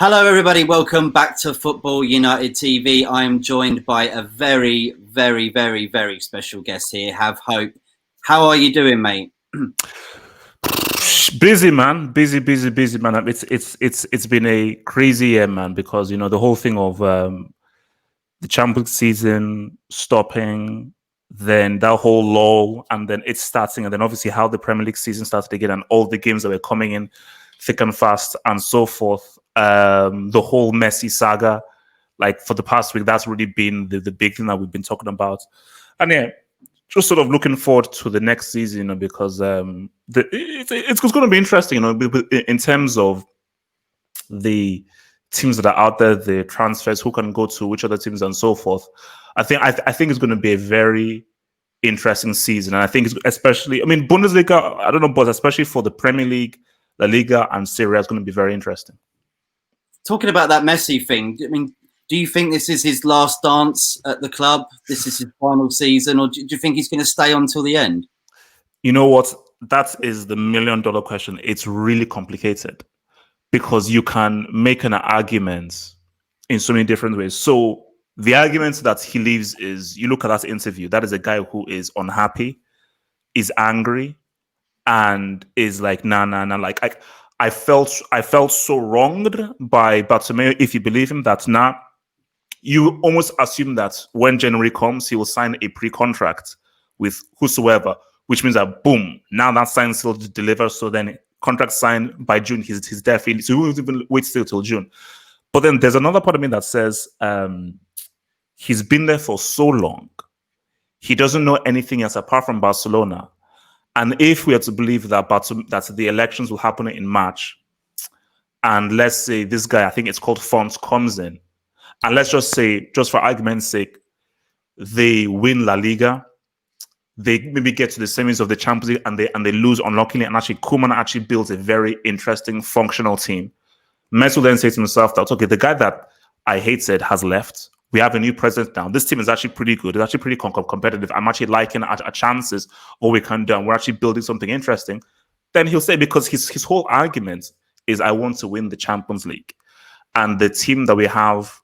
Hello, everybody. Welcome back to Football United TV. I am joined by a very, very, very, very special guest here. Have Hope. How are you doing, mate? Busy, man. Busy, man. It's been a crazy year, man. Because the whole thing of the Champions season stopping, then that whole lull, and then it's starting, and then obviously how the Premier League season started again, and all the games that were coming in thick and fast, and so forth. The whole Messi saga, like for the past week, that's really been the big thing that we've been talking about. And yeah, just sort of looking forward to the next season, because it's going to be interesting, in terms of the teams that are out there, the transfers, who can go to which other teams, and so forth. I think it's going to be a very interesting season, and I think it's especially, Bundesliga, I don't know, but especially for the Premier League, La Liga, and Serie A, is going to be very interesting. Talking about that Messi thing, do you think this is his last dance at the club? This is his final season, or do you think he's going to stay on till the end? You know what? That is the $1 million question. It's really complicated because you can make an argument in so many different ways. So the argument that he leaves is, you look at that interview, that is a guy who is unhappy, is angry, and is like, nah. Like, I felt so wronged by Bartomeu, if you believe him, that now you almost assume that when January comes, he will sign a pre-contract with whosoever, which means that boom, now that sign still delivers. So then contract signed by June, he's there. So he won't even wait still till June. But then there's another part of me that says he's been there for so long. He doesn't know anything else apart from Barcelona. And if we are to believe that the elections will happen in March, and let's say this guy, I think it's called Font, comes in, and let's just say, just for argument's sake, they win La Liga, they maybe get to the semis of the Champions League, and they lose unluckily, and actually Koeman actually builds a very interesting, functional team. Messi will then say to himself that, okay, the guy that I hated has left. We have a new president now. This team is actually pretty good. It's actually pretty competitive. I'm actually liking our chances, what we can do, and we're actually building something interesting. Then he'll say, because his whole argument is, I want to win the Champions League. And the team that we have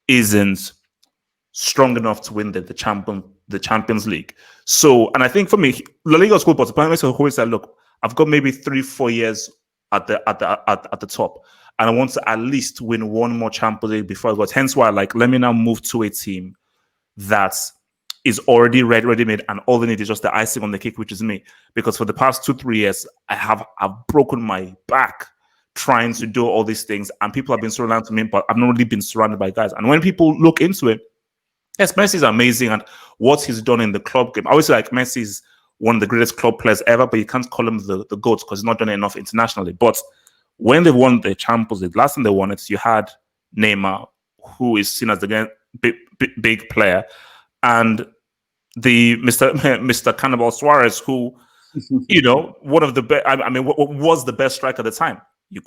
isn't strong enough to win the Champions League. So, and I think for me, La Liga is cool, but the plan is to always say, look, I've got maybe 3-4 years at the top, and I want to at least win one more Champions League before I go. Hence why, like, let me now move to a team that is already ready-made, and all they need is just the icing on the cake, which is me. Because for the past 2-3 years, I've broken my back trying to do all these things, and people have been surrounded to me, but I've not really been surrounded by guys. And when people look into it, yes, Messi's amazing, and what he's done in the club game. I always say, like, Messi's one of the greatest club players ever, but you can't call him the GOAT because he's not done enough internationally. But when they won the Champions League, last time they won it, you had Neymar, who is seen as the big player, and the Mr. Cannibal Suarez, who, one of the best. What was the best striker at the time? You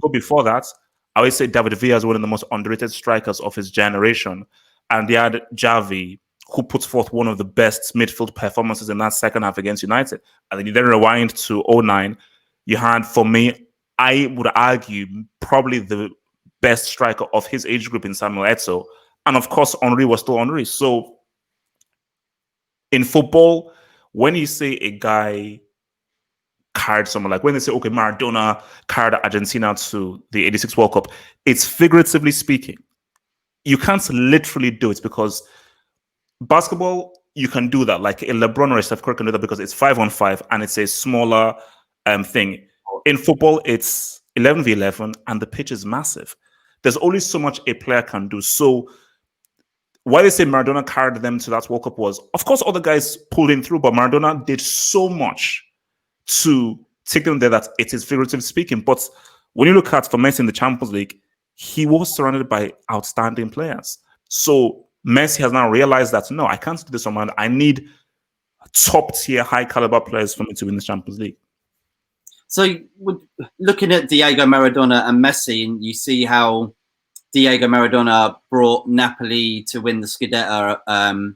go before that. I always say David Villa is one of the most underrated strikers of his generation, and they had Xavi, who puts forth one of the best midfield performances in that second half against United. And then you then rewind to 2009. You had, for me, I would argue, probably the best striker of his age group in Samuel Eto'o. And of course, Henry was still Henry. So in football, when you say a guy carried someone, like when they say, okay, Maradona carried Argentina to the 86 World Cup, it's figuratively speaking. You can't literally do it, because basketball, you can do that. Like a LeBron or a Steph Curry can do that because it's 5-on-5 and it's a smaller thing. In football, it's 11v11 and the pitch is massive. There's only so much a player can do. So why they say Maradona carried them to that World Cup was, of course, other guys pulled him through, but Maradona did so much to take them there that it is figuratively speaking. But when you look at, for Messi in the Champions League, he was surrounded by outstanding players. So Messi has now realized that, no, I can't do this on my own. I need top-tier, high-caliber players for me to win the Champions League. So looking at Diego Maradona and Messi, and you see how Diego Maradona brought Napoli to win the Scudetto,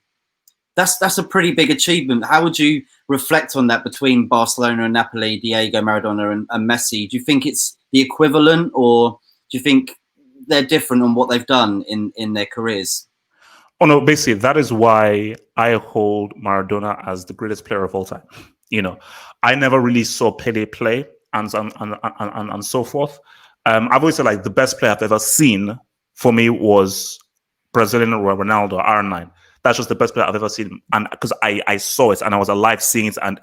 that's a pretty big achievement. How would you reflect on that between Barcelona and Napoli, Diego Maradona and Messi? Do you think it's the equivalent, or do you think they're different on what they've done in their careers? Oh no, basically that is why I hold Maradona as the greatest player of all time. You know, I never really saw Pele play and so forth. I've always said like the best player I've ever seen for me was Brazilian Ronaldo, R9. That's just the best player I've ever seen, and because I saw it and I was alive seeing it, and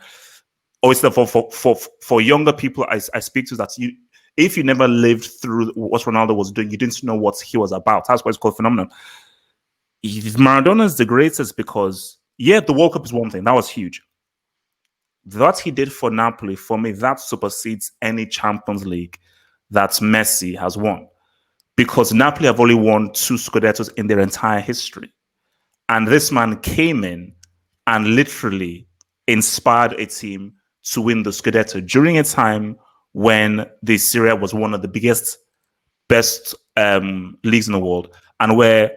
always for younger people I speak to, that if you never lived through what Ronaldo was doing, you didn't know what he was about. That's why it's called phenomenon. Maradona is the greatest because, yeah, the World Cup is one thing. That was huge. What he did for Napoli, for me, that supersedes any Champions League that Messi has won. Because Napoli have only won 2 Scudettos in their entire history. And this man came in and literally inspired a team to win the Scudetto during a time when the Serie A was one of the best leagues in the world, and where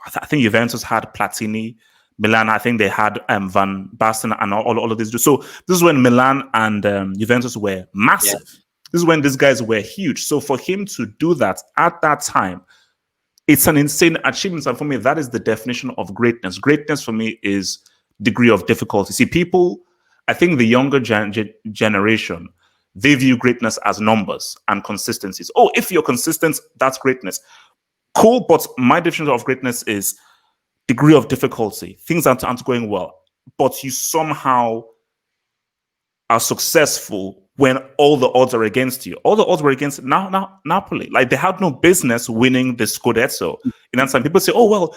I think Juventus had Platini, Milan, I think they had Van Basten and all of these. So this is when Milan and Juventus were massive. Yeah. This is when these guys were huge. So for him to do that at that time, it's an insane achievement. And for me, that is the definition of greatness. Greatness for me is degree of difficulty. See, people, I think the younger generation, they view greatness as numbers and consistencies. Oh, if you're consistent, that's greatness. Cool, but my definition of greatness is degree of difficulty. Things aren't going well, but you somehow are successful when all the odds are against you. All the odds were against Napoli. Like, they had no business winning the Scudetto. In that time, people say, oh, well,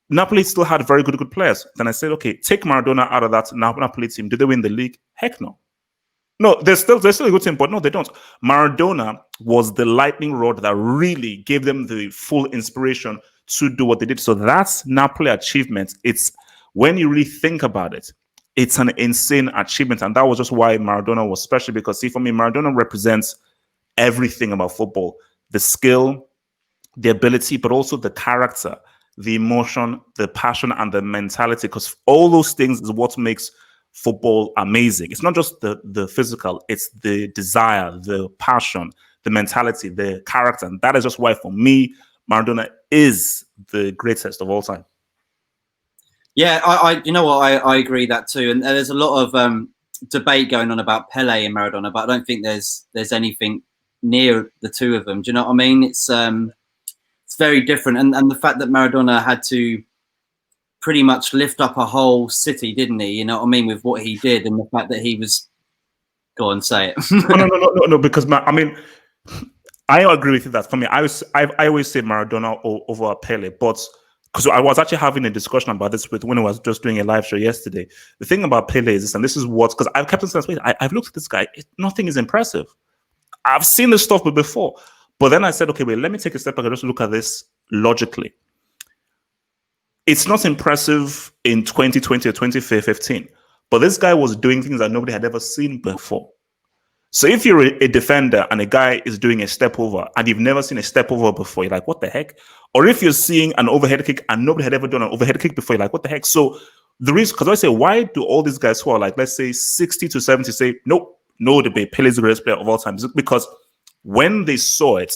Napoli still had very good players. Then I said, okay, take Maradona out of that Napoli team. Did they win the league? Heck no. No, they're still a good team, but no, they don't. Maradona was the lightning rod that really gave them the full inspiration to do what they did. So that's Napoli achievement. It's, when you really think about it, it's an insane achievement. And that was just why Maradona was special, because, see, for me, Maradona represents everything about football: the skill, the ability, but also the character, the emotion, the passion, and the mentality, because all those things is what makes football amazing. It's not just the physical, it's the desire, the passion, the mentality, the character. And that is just why, for me, Maradona is the greatest of all time. Yeah, I you know what, I agree that too. And there's a lot of debate going on about Pele and Maradona, but I don't think there's anything near the two of them. Do you know what I mean? It's very different. And the fact that Maradona had to pretty much lift up a whole city, didn't he? You know what I mean, with what he did, and the fact that he was. Go on, say it. no, because I mean, I agree with you that for me, I always say Maradona over Pele, but because I was actually having a discussion about this when I was just doing a live show yesterday. The thing about Pele is this, and this is what, because I've kept on saying, I've looked at this guy, nothing is impressive. I've seen this stuff before, but then I said, okay, wait, let me take a step back and just look at this logically. It's not impressive in 2020 or 2015, but this guy was doing things that nobody had ever seen before. So if you're a defender and a guy is doing a step over and you've never seen a step over before, you're like, what the heck? Or if you're seeing an overhead kick and nobody had ever done an overhead kick before, you're like, what the heck? So the reason, because I say, why do all these guys who are like, let's say 60 to 70 say, nope, no debate, Pele's the greatest player of all time? Because when they saw it,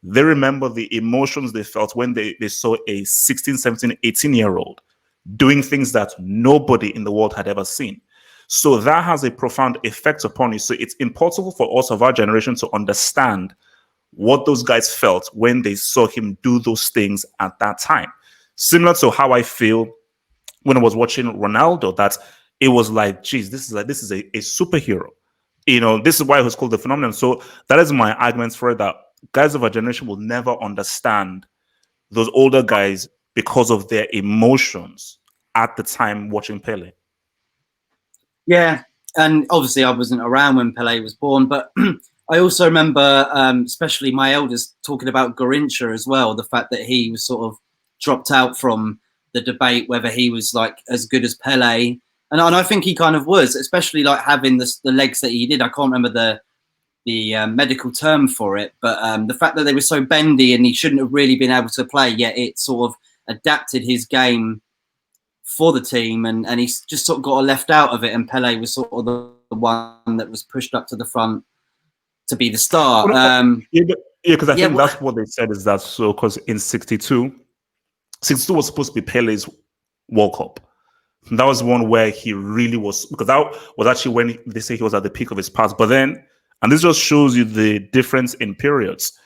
they remember the emotions they felt when they saw a 16, 17, 18-year-old doing things that nobody in the world had ever seen. So that has a profound effect upon you. So it's impossible for us of our generation to understand what those guys felt when they saw him do those things at that time. Similar to how I feel when I was watching Ronaldo, that it was like, geez, this is a superhero. You know, this is why it was called the phenomenon. So that is my argument for it, that guys of our generation will never understand those older guys because of their emotions at the time watching Pele. Yeah, and obviously I wasn't around when Pele was born, but I also remember, especially my elders, talking about Garrincha as well, the fact that he was sort of dropped out from the debate whether he was like as good as Pele. And I think he kind of was, especially like having the legs that he did. I can't remember the medical term for it, but the fact that they were so bendy and he shouldn't have really been able to play, yet it sort of adapted his game for the team, and he's just sort of got left out of it. And Pele was sort of the one that was pushed up to the front to be the star. Yeah, because I think that's what they said is that so because in 62 was supposed to be Pele's World Cup. And that was one where he really was, because that was actually when they say he was at the peak of his past. But then, and this just shows you the difference in periods.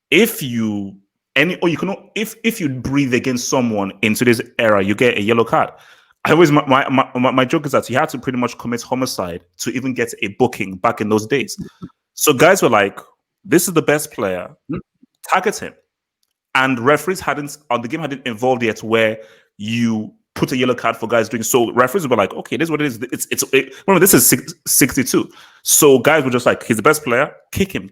If you breathe against someone in today's era, you get a yellow card. I always my joke is that he had to pretty much commit homicide to even get a booking back in those days. So guys were like, "This is the best player, target him." And referees the game hadn't evolved yet where you put a yellow card for guys doing so. Referees were like, "Okay, this is what it is." Remember, this is 62, so guys were just like, "He's the best player, kick him."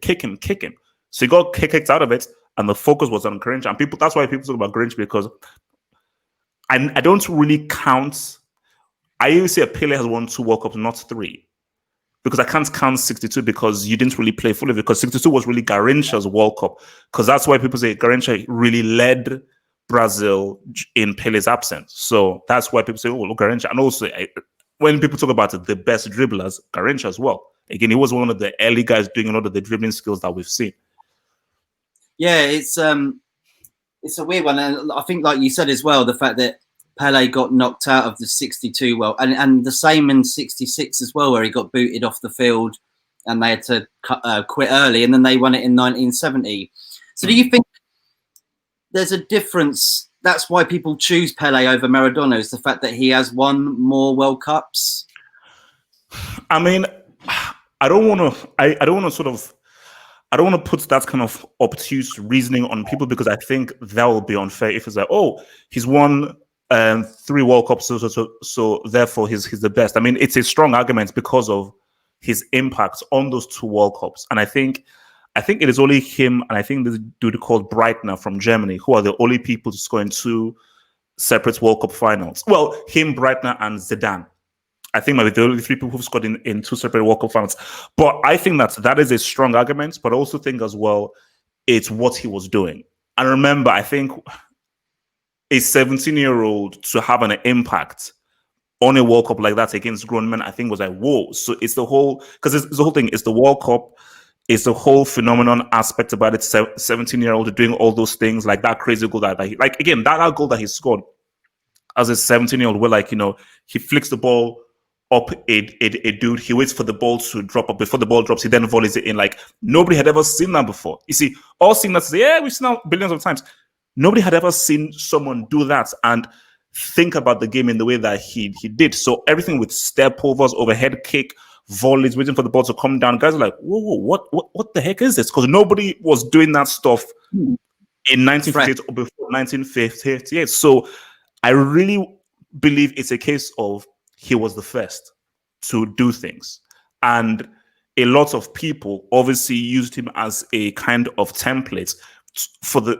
So he got kicked out of it, and the focus was on Grinch. And that's why people talk about Grinch, because I don't really count. I always say Pele has won 2 World Cups, not 3. Because I can't count 62 because you didn't really play fully, because 62 was really Garrincha's World Cup. Because that's why people say Garrincha really led Brazil in Pele's absence. So that's why people say, oh, look, Garrincha. And also, when people talk about the best dribblers, Garrincha as well. Again, he was one of the early guys doing a lot of the dribbling skills that we've seen. Yeah, it's a weird one. And I think, like you said as well, the fact that Pele got knocked out of the 62 and the same in 66 as well, where he got booted off the field and they had to quit early, and then they won it in 1970. So do you think there's a difference? That's why people choose Pele over Maradona, is the fact that he has won more World Cups? I mean, I don't want to put that kind of obtuse reasoning on people, because I think that will be unfair if it's like, oh, he's won 3 World Cups, so therefore he's the best. I mean, it's a strong argument because of his impact on those 2 World Cups. And I think it is only him and I think this dude called Breitner from Germany who are the only people to score in 2 separate World Cup finals. Well, him, Breitner, and Zidane. I think maybe the only 3 people who've scored in 2 separate World Cup finals. But I think that is a strong argument, but I also think as well it's what he was doing. And remember, I think a 17-year-old to have an impact on a World Cup like that against grown men, I think was like, whoa. So it's the whole, because it's the whole thing, it's the World Cup, it's the whole phenomenon aspect about it. 17-year-old doing all those things, like that crazy goal that again, that goal that he scored as a 17-year-old, where he flicks the ball up a dude, he waits for the ball to drop up. Before the ball drops, he then volleys it in. Like, nobody had ever seen that before. You see, all seen that, yeah, we've seen that billions of times. Nobody had ever seen someone do that and think about the game in the way that he did. So everything with step overs, overhead kick, volleys, waiting for the ball to come down. Guys are like, whoa, what the heck is this? Because nobody was doing that stuff in 1958 or before 1958. So I really believe it's a case of he was the first to do things. And a lot of people obviously used him as a kind of template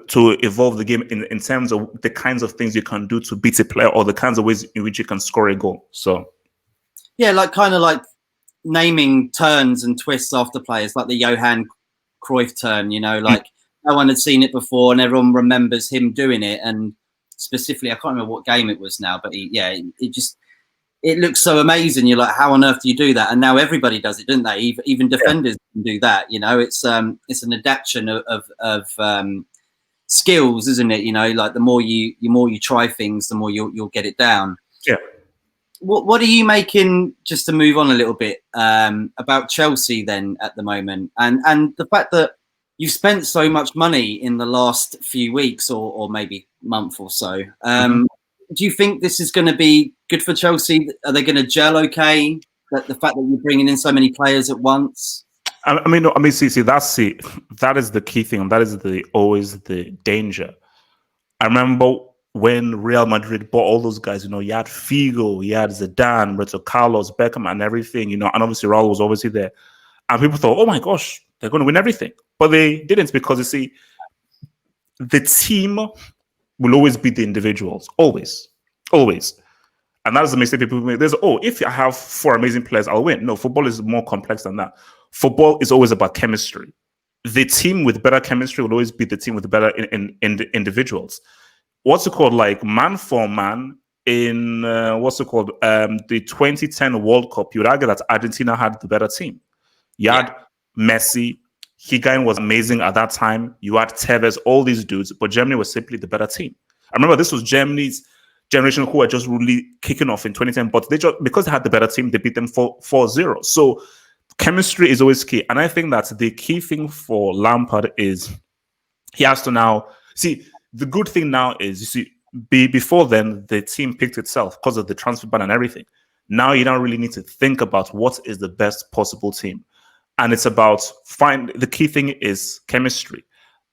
to evolve the game in terms of the kinds of things you can do to beat a player or the kinds of ways in which you can score a goal. So yeah, kind of naming turns and twists after players, like the Johan Cruyff turn, no one had seen it before and everyone remembers him doing it. And specifically, I can't remember what game it was now, but it looks so amazing. You're like, how on earth do you do that? And now everybody does it, don't they? Even defenders can do that. It's an adaptation of skills, isn't it? Like the more you try things, the more you'll get it down. Yeah. What are you making, just to move on a little bit, about Chelsea then at the moment, and the fact that you've spent so much money in the last few weeks or maybe month or so? Do you think this is going to be good for Chelsea? Are they going to gel okay? The fact that you're bringing in so many players at once? See, that is the key thing. And that is always the danger. I remember when Real Madrid bought all those guys, you had Figo, you had Zidane, Roberto Carlos, Beckham, and everything, and obviously Raul was obviously there. And people thought, oh my gosh, they're going to win everything. But they didn't, because you see, the team will always beat the individuals. Always. And that is the mistake people make. If I have 4 amazing players, I'll win. No, football is more complex than that. Football is always about chemistry. The team with better chemistry will always beat the team with better individuals. What's it called? Like, man for man, in what's it called? The 2010 World Cup, you would argue that Argentina had the better team. You had Messi, Higuain was amazing at that time. You had Tevez, all these dudes, but Germany was simply the better team. I remember this was Germany's generation who were just really kicking off in 2010, but they just, because they had the better team, they beat them 4-0. So chemistry is always key. And I think that the key thing for Lampard is he has to now see. The good thing now is, you see, before then the team picked itself because of the transfer ban and everything. Now you don't really need to think about what is the best possible team, and it's about the key thing is chemistry,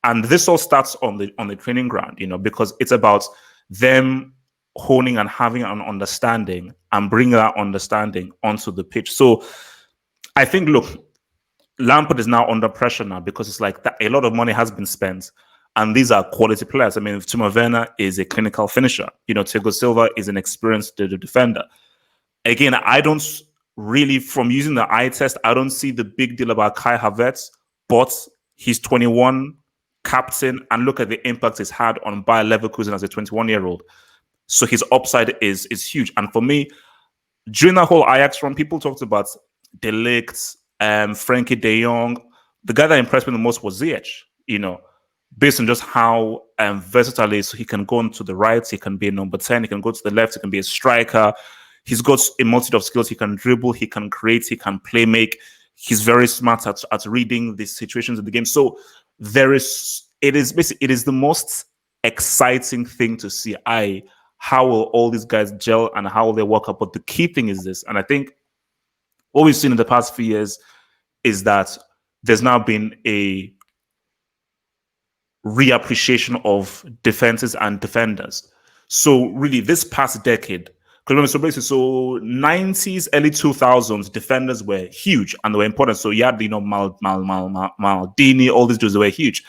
and this all starts on the training ground, because it's about them honing and having an understanding and bringing that understanding onto the pitch. So I think, look, Lampard is now under pressure now because it's like that a lot of money has been spent, and these are quality players. I mean, Timo Werner is a clinical finisher. Thiago Silva is an experienced defender. Again, I don't really, from using the eye test, I don't see the big deal about Kai Havertz, but he's 21, captain, and look at the impact he's had on Bayer Leverkusen as a 21-year-old. So his upside is huge. And for me, during that whole Ajax run, people talked about De Ligt, Frankie De Jong. The guy that impressed me the most was Ziyech, based on just how versatile he is. So he can go into the right, he can be a number 10, he can go to the left, he can be a striker. He's got a multitude of skills. He can dribble, he can create, he can play make. He's very smart at reading the situations of the game. So it is the most exciting thing to see. How will all these guys gel and how will they work up? But the key thing is this, and I think what we've seen in the past few years is that there's now been a reappreciation of defenses and defenders. So really, this past decade, because remember, so basically, so 90s, early 2000s, defenders were huge and they were important. So you had, Maldini, all these dudes, they were huge.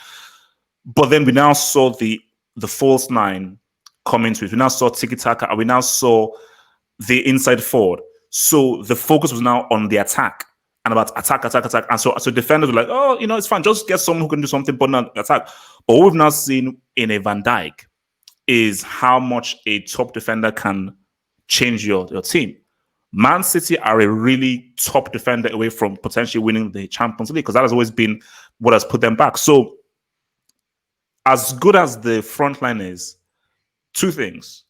But then we now saw the false nine come into it. We now saw tiki-taka, and we now saw the inside forward. So the focus was now on the attack and about attack. And so defenders were like, oh, it's fine. Just get someone who can do something, but not attack. But what we've now seen in a Van Dijk is how much a top defender can change your team. Man City are a really top defender away from potentially winning the Champions League, because that has always been what has put them back. So as good as the front line is, two things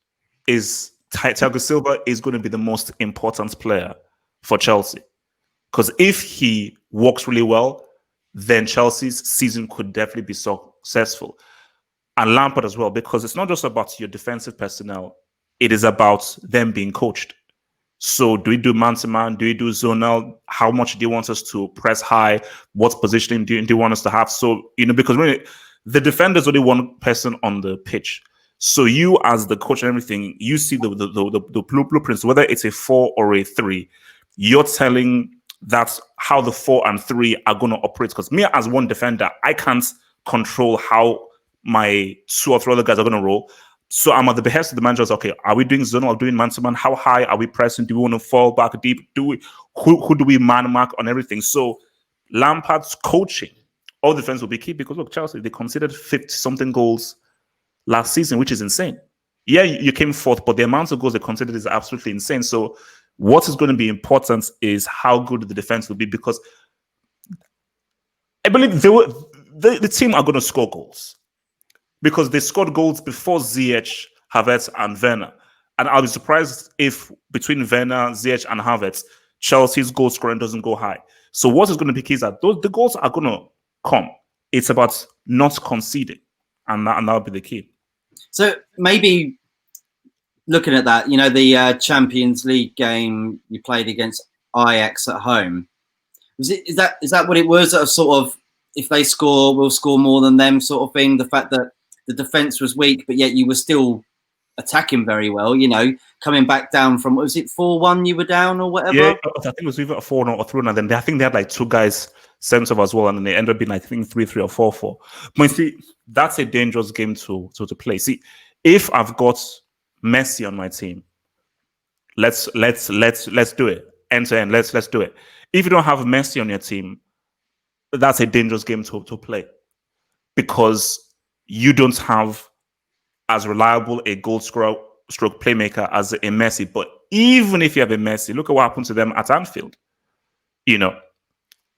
is Thiago Silva is going to be the most important player for Chelsea, because if he works really well, then Chelsea's season could definitely be successful. And Lampard as well, because it's not just about your defensive personnel, it is about them being coached. So do we do man-to-man? Do we do zonal? How much do you want us to press high? What positioning do you want us to have? So, because really, the defender is only one person on the pitch. So you, as the coach and everything, you see the blueprints, whether it's a 4 or a 3. You're telling that's how the 4 and 3 are going to operate. Because me, as one defender, I can't control how my 2 or 3 other guys are going to roll. So I'm at the behest of the manager. Okay, are we doing zonal? Are we doing man-to-man? How high are we pressing? Do we want to fall back deep? Who do we man-mark on everything? So Lampard's coaching, all defense will be key, because look, Chelsea, they conceded 50-something goals last season, which is insane. Yeah, you came fourth, but the amount of goals they conceded is absolutely insane. So what is going to be important is how good the defense will be, because I believe the team are going to score goals, because they scored goals before Ziyech, Havertz, and Werner. And I'll be surprised if between Werner, Ziyech, and Havertz, Chelsea's goal scoring doesn't go high. So what is going to be key is that the goals are going to come. It's about not conceding, and that'll be the key. So maybe looking at that, the Champions League game you played against Ajax at home, is that what it was? A sort of, if they score, we'll score more than them sort of thing. The fact that the defense was weak, but yet you were still attacking very well, coming back down from, was it 4-1 you were down or whatever? Yeah, I think it was either a 4 or 3, and then I think they had like 2 guys sent off as well, and then they ended up being, I think, 3-3 or 4-4. But see, that's a dangerous game to play. See, if I've got Messi on my team, let's do it end to end. Let's do it. If you don't have Messi on your team, that's a dangerous game to play, because you don't have as reliable a goal scorer stroke playmaker as a Messi. But even if you have a Messi, look at what happened to them at Anfield. You know,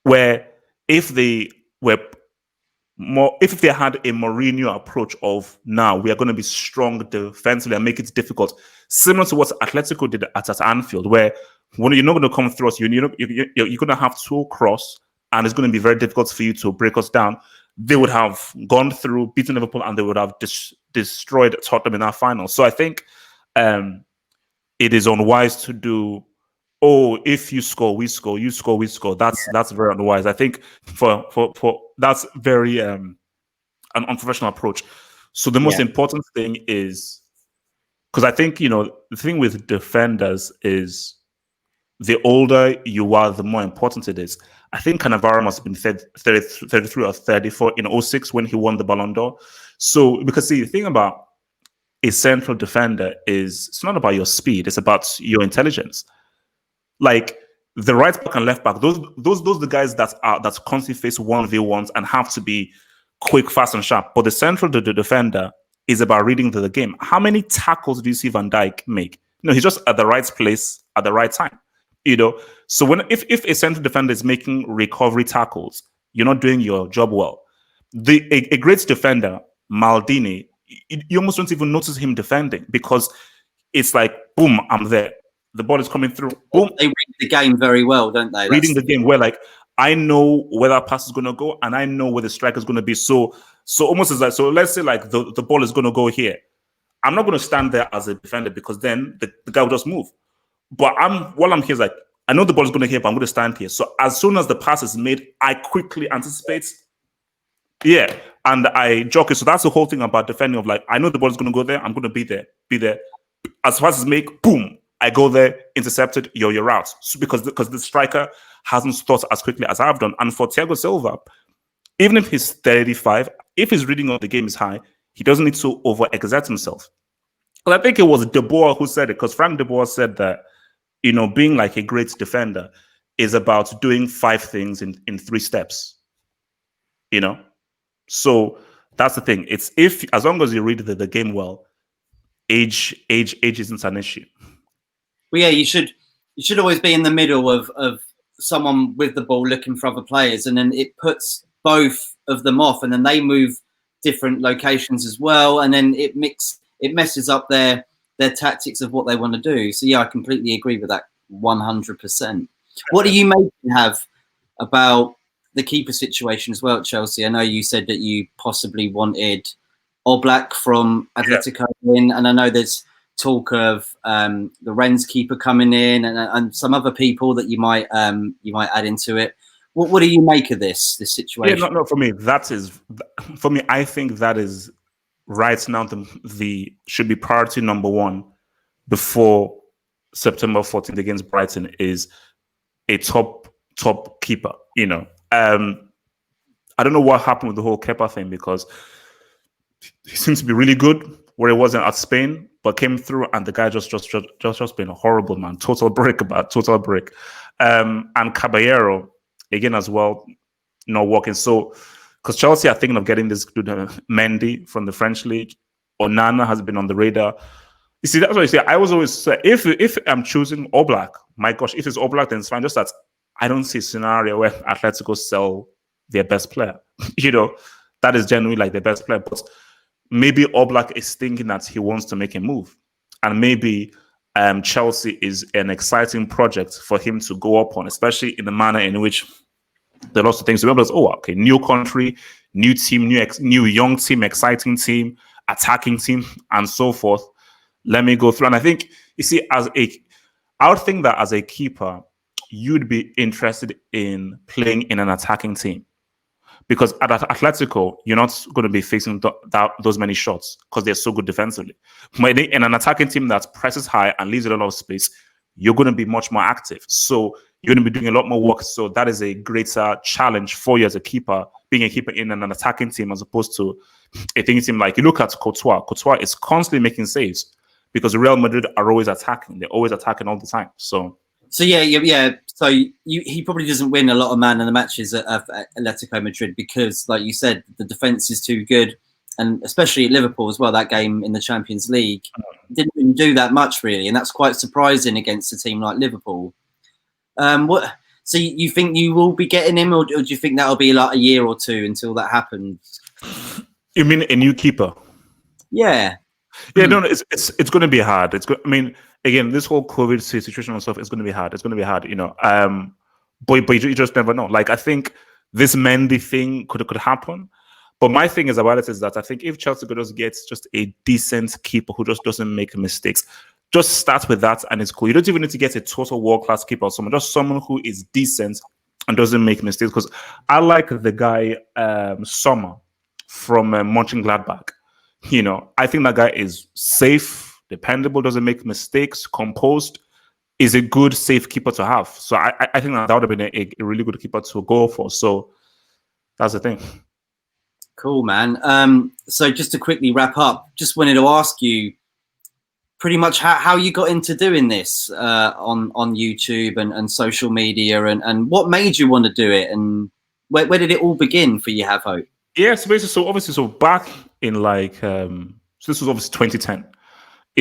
where if they were more, if they had a Mourinho approach of now we are going to be strong defensively and make it difficult, similar to what Atletico did at Anfield, where when you're not going to come through us, you're going to have to cross, and it's going to be very difficult for you to break us down. They would have gone through, beaten Liverpool, and they would have destroyed Tottenham in our final. So I think it is unwise to do, oh, if you score, we score, you score, we score. That's very unwise. I think for that's very an unprofessional approach. So the most important thing is, because I think, the thing with defenders is the older you are, the more important it is. I think Cannavaro must have been 33 or 34 in 06 when he won the Ballon d'Or. So, because see, the thing about a central defender is it's not about your speed, it's about your intelligence. Like the right back and left back, those are the guys that constantly face 1v1s and have to be quick, fast, and sharp. But the central defender is about reading the game. How many tackles do you see Van Dijk make? He's just at the right place at the right time. So if a central defender is making recovery tackles, you're not doing your job well. A great defender, Maldini, you almost don't even notice him defending because it's like, boom, I'm there. The ball is coming through. Boom. They read the game very well, don't they? Reading the game where, like, I know where that pass is going to go and I know where the strike is going to be. So almost as like, so let's say like the ball is going to go here. I'm not going to stand there as a defender because then the guy will just move. But while I'm here is like, I know the ball is going to here, but I'm going to stand here. So as soon as the pass is made, I quickly anticipate. Yeah. And I joke. So that's the whole thing about defending of like, I know the ball is going to go there. I'm going to be there. As fast as make, boom, I go there, intercepted, you're out. So because the striker hasn't thought as quickly as I've done. And for Thiago Silva, even if he's 35, if his reading of the game is high, he doesn't need to overexert himself. Well, I think it was De Boer who said it, because Frank De Boer said that, being like a great defender is about doing 5 things in 3 steps. So that's the thing. It's as long as you read the game well, age isn't an issue. Well, yeah, you should always be in the middle of someone with the ball looking for other players, and then it puts both of them off, and then they move different locations as well, and then it messes up their tactics of what they want to do. So yeah, I completely agree with that 100%. What do you have about the keeper situation as well at Chelsea? I know you said that you possibly wanted Oblak from Atletico in, and I know there's talk of the Rennes keeper coming in and some other people that you might add into it. What do you make of this situation? Yeah, no, for me, I think that is right now the should be priority number 1 before September 14th against Brighton is a top keeper. I don't know what happened with the whole Kepa thing, because he seems to be really good where he wasn't at Spain, but came through and the guy just been horrible, man. Total break. And Caballero again as well, not working. So because Chelsea are thinking of getting this dude Mendy from the French league. Onana has been on the radar. You see, that's what I say. I was always say, if I'm choosing Oblak, my gosh, if it's Oblak, then it's fine. Just that I don't see a scenario where Atletico sell their best player. That is genuinely like their best player. But maybe Oblak is thinking that he wants to make a move, and maybe Chelsea is an exciting project for him to go up on, especially in the manner in which there are lots of things. Remember, okay, new country, new team, new young team, exciting team, attacking team, and so forth. Let me go through. And I think, you see, I would think that as a keeper, you'd be interested in playing in an attacking team. Because at Atletico, you're not going to be facing those many shots because they're so good defensively. But in an attacking team that presses high and leaves a lot of space, you're going to be much more active. So you're going to be doing a lot more work. So that is a greater challenge for you as a keeper, being a keeper in an attacking team as opposed to a thinking team. Like you look at Courtois. Courtois is constantly making saves because Real Madrid are always attacking. They're always attacking all the time. So yeah. So he probably doesn't win a lot of man of the matches at Atletico Madrid because, like you said, the defense is too good and especially at Liverpool as well. That game in the Champions League didn't even do that much really, and that's quite surprising against a team like Liverpool. What? So you think you will be getting him, or do you think that'll be like a year or two until that happens? You mean a new keeper? Yeah. Yeah, no, it's going to be hard. I mean, again, this whole COVID situation and stuff is going to be hard. It's going to be hard, but you just never know. Like, I think this Mendy thing could happen. But my thing is about it is that I think if Chelsea could just get just a decent keeper who just doesn't make mistakes, just start with that and it's cool. You don't even need to get a total world-class keeper or someone, just someone who is decent and doesn't make mistakes. Because I like the guy Sommer from Mönchengladbach. I think that guy is safe, dependable, doesn't make mistakes, composed, is a good, safe keeper to have. So I think that would have been a really good keeper to go for. So that's the thing. Cool, man. So just to quickly wrap up, just wanted to ask you pretty much how you got into doing this on YouTube and social media, and what made you want to do it, and where did it all begin for you, Have Hope? Yeah, so basically, so back in so this was obviously 2010.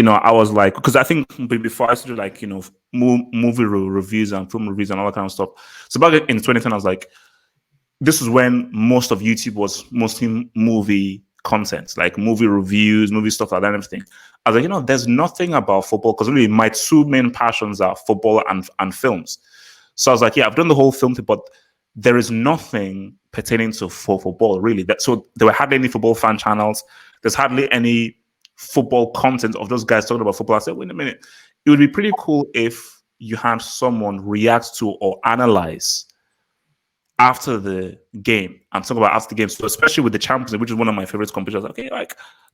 I was like, because I think before I used to do movie reviews and film reviews and all that kind of stuff. So back in 2010, I was like, this was when most of YouTube was mostly movie content, like movie reviews, movie stuff like that and everything. I was like, there's nothing about football, because really my two main passions are football and films. So I was like, yeah, I've done the whole film thing, but there is nothing pertaining to football, really. So there were hardly any football fan channels. There's hardly any football content of those guys talking about football. I said, wait a minute, it would be pretty cool if you had someone react to or analyze after the game and talk about after the game. So especially with the Champions League, which is one of my favorite competitions, okay,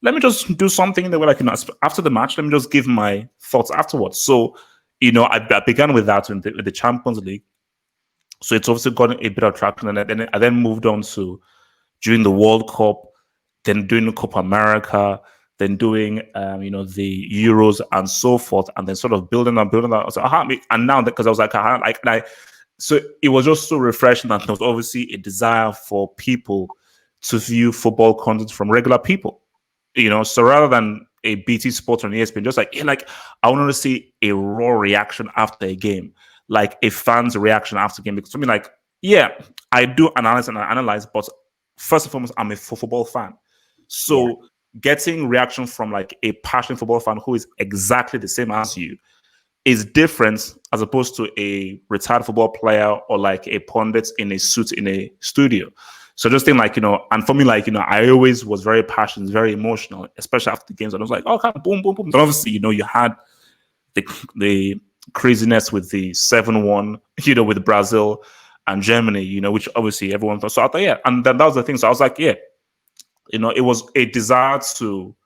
let me just do something that way, after the match, let me just give my thoughts afterwards. So, I began with that in the Champions League. So it's obviously gotten a bit of traction, and then I then moved on to during the World Cup, then doing the Copa America, then doing the Euros and so forth, and then sort of building up. So and now because I was like, so it was just so refreshing that there was obviously a desire for people to view football content from regular people, So rather than a BT Sports or an ESPN, just I wanted to see a raw reaction after a game, like a fan's reaction after a game. Because something like, yeah, I do analyze, but first and foremost, I'm a football fan. So getting reaction from like a passionate football fan who is exactly the same as you is different as opposed to a retired football player or like a pundit in a suit in a studio. So just think and for me, I always was very passionate, very emotional, especially after the games. And I was like, oh, boom, boom, boom. And obviously, you had the craziness with the 7-1, with Brazil and Germany, which obviously everyone thought. So I thought, yeah. And then that was the thing. So I was like, yeah, it was a desire to,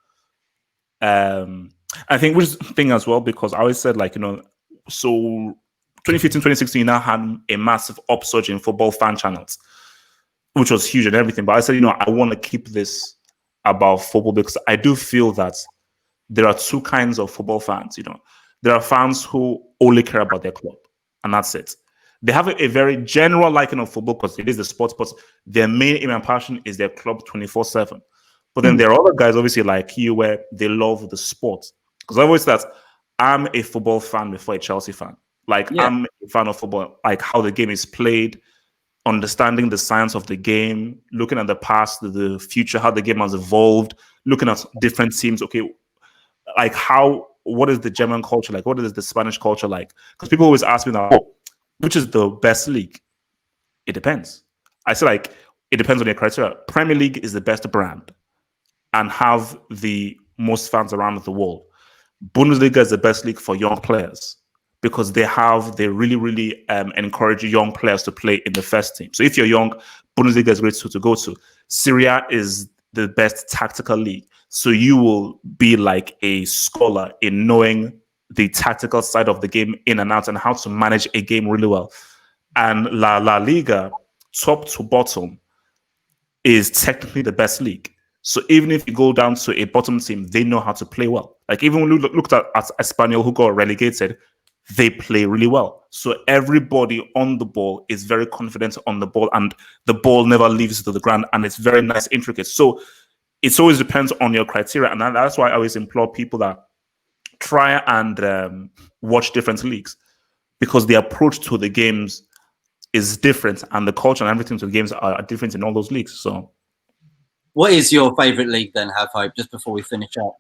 I think, which is the thing as well, because I always said, so 2015, 2016, you now had a massive upsurge in football fan channels, which was huge and everything. But I said, I want to keep this about football because I do feel that there are two kinds of football fans. There are fans who only care about their club, and that's it. They have a very general liking of football because it is the sport, but their main aim and passion is their club 24/7. But then there are other guys, obviously, like you, where they love the sport. Because I always say that I'm a football fan before a Chelsea fan. I'm a fan of football, like how the game is played, understanding the science of the game, looking at the past, the future, how the game has evolved, looking at different teams. Okay, what is the German culture like? What is the Spanish culture like? Because people always ask me now, which is the best league? It depends. I say it depends on your criteria. Premier League is the best brand and have the most fans around the world. Bundesliga is the best league for young players because they really, really encourage young players to play in the first team. So if you're young, Bundesliga is great to go to. Syria is the best tactical league. So you will be like a scholar in knowing the tactical side of the game in and out and how to manage a game really well. And La Liga, top to bottom, is technically the best league. So even if you go down to a bottom team, they know how to play well. Like even when we looked at Espanyol, who got relegated, they play really well. So everybody on the ball is very confident on the ball, and the ball never leaves to the ground, and it's very nice, intricate. So it always depends on your criteria, and that's why I always implore people that try and watch different leagues, because the approach to the games is different, and the culture and everything to the games are different in all those leagues. So, what is your favourite league then, Have Hope? Just before we finish up.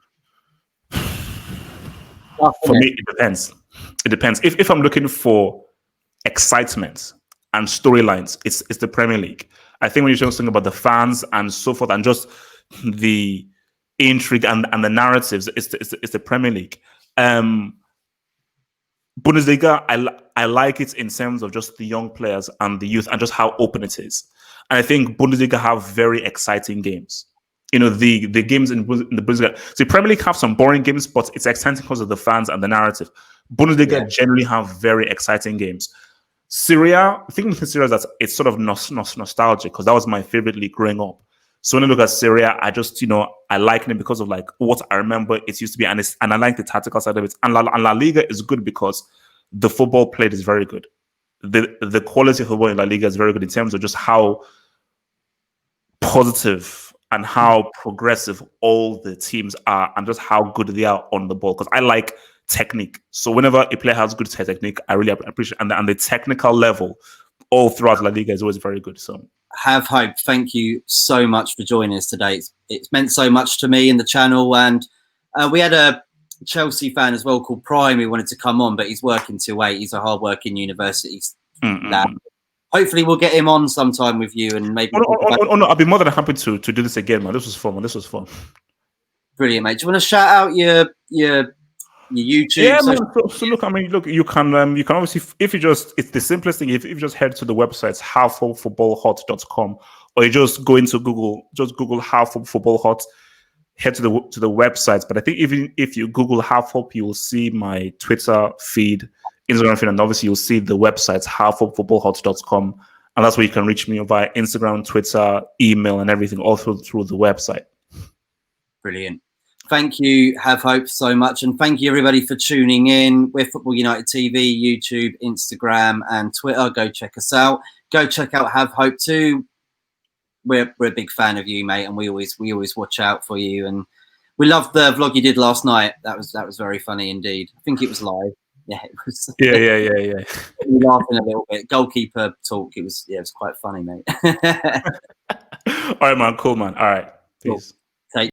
For me, it depends. It depends. If I'm looking for excitement and storylines, it's the Premier League. I think when you're just thinking about the fans and so forth, and just the intrigue and the narratives, it's the Premier League. Bundesliga, I like it in terms of just the young players and the youth and just how open it is. And I think Bundesliga have very exciting games. You know, the games in the Bundesliga. So Premier League have some boring games, but it's exciting because of the fans and the narrative. Bundesliga generally have very exciting games. Syria, I think with Syria is that it's sort of nostalgic, because that was my favorite league growing up. So when I look at Syria, I just, I like it because of like what I remember it used to be, and I like the tactical side of it. And La Liga is good because the football played is very good. The quality of football in La Liga is very good in terms of just how positive and how progressive all the teams are, and just how good they are on the ball. Because I like technique. So whenever a player has good technique, I really appreciate it. And the technical level all throughout La Liga is always very good. So Have Hope, thank you so much for joining us today. It's meant so much to me in the channel, and we had a Chelsea fan as well called Prime who wanted to come on, but he's working till 8. He's a hard-working university lad. Hopefully we'll get him on sometime with you, and maybe. No, I'll be more than happy to do this again, man. This was fun. This was fun. Brilliant, mate. Do you want to shout out your YouTube? Yeah, man. So look, you can obviously, if you just, it's the simplest thing. If you just head to the website halfhopefootballhot.com, or you just go into Google, just Google Half Hope Football Hot, head to the website. But I think even if you Google Half Hope, you will see my Twitter feed, Instagram feed, and obviously you'll see the website halfhopefootballhot.com, and that's where you can reach me via Instagram, Twitter, email, and everything all through the website. Brilliant. Thank you, Have Hope, so much. And thank you, everybody, for tuning in. We're Football United TV, YouTube, Instagram, and Twitter. Go check us out. Go check out Have Hope too. We're a big fan of you, mate, and we always watch out for you. And we loved the vlog you did last night. That was very funny indeed. I think it was live. Yeah, it was. Yeah. We were laughing a little bit. Goalkeeper talk. It was quite funny, mate. All right, man. Cool, man. All right. Peace. Cool. Take